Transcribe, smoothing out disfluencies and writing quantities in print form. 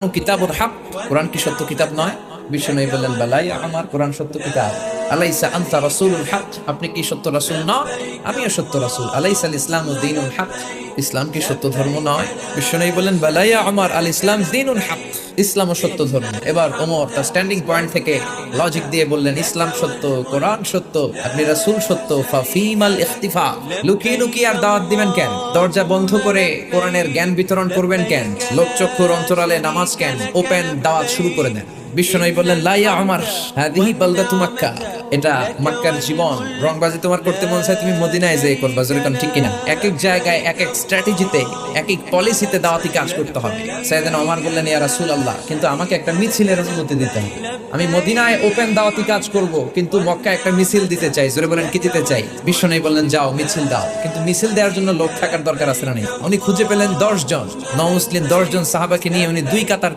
কিতাবুল হক, কোরআন কি সত্য কিতাব নয়? বিষ্ণু বললেন বালাই আমার কোরআন সত্য কিতাব। আলাইসা আনতা রাসূলুল হক, আপনি কি সত্য রাসূল নন? আমিও সত্য রাসূল। আলাইসাল ইসলামু দীনুল হক, ইসলাম কি সত্য ধর্ম নয়? বিষ্ণু বললেন বালাই আমার আল ইসলাম দীনুল হক, ইসলামও সত্য ধর্ম। এবার ওমর তার স্ট্যান্ডিং পয়েন্ট থেকে লজিক দিয়ে বললেন ইসলাম সত্য, কোরআন সত্য, আপনি রাসূল সত্য, ফাফিমাল ইখতিফা, লুকিয়ে লুকিয়ে আর দাওয়াত দিবেন কেন? দরজা বন্ধ করে কোরআনের জ্ঞান বিতরণ করবেন কেন? লোকচক্ষুর অন্তরালে নামাজ কেন? ওপেন দাওয়াত শুরু করে দেন। বিশ্বনবী বললেন লা ইয়া উমর হাদিহি বালদাতু মক্কা, এটা মক্কার জীবন। রংবাজি তোমার করতে মন চায়, তুমি মদিনায় যেয়ে করবা। যেরকম ঠিক কিনা? এক এক জায়গায় এক এক স্ট্র্যাটেজিতে এক এক পলিসিতে দাওয়াতি কাজ করতে হবে। সাইয়েদনা ওমর বললেন ইয়া রাসূলুল্লাহ, কিন্তু আমাকে একটা মিছিলের অনুমতি দিতে হবে। আমি মদিনায় ওপেন দাওয়াতি কাজ করব, কিন্তু মক্কায় একটা মিছিল দিতে চাই। জোরে বলেন কি দিতে চাই? বিশ্বনবী বললেন যাও মিছিল দাও, কিন্তু মিছিল দেওয়ার জন্য লোক থাকার দরকার আছে না? নেই। উনি খুঁজে পেলেন 10 জন নও মুসলিম 10 জন সাহাবাকে নিয়ে উনি 2 কাতার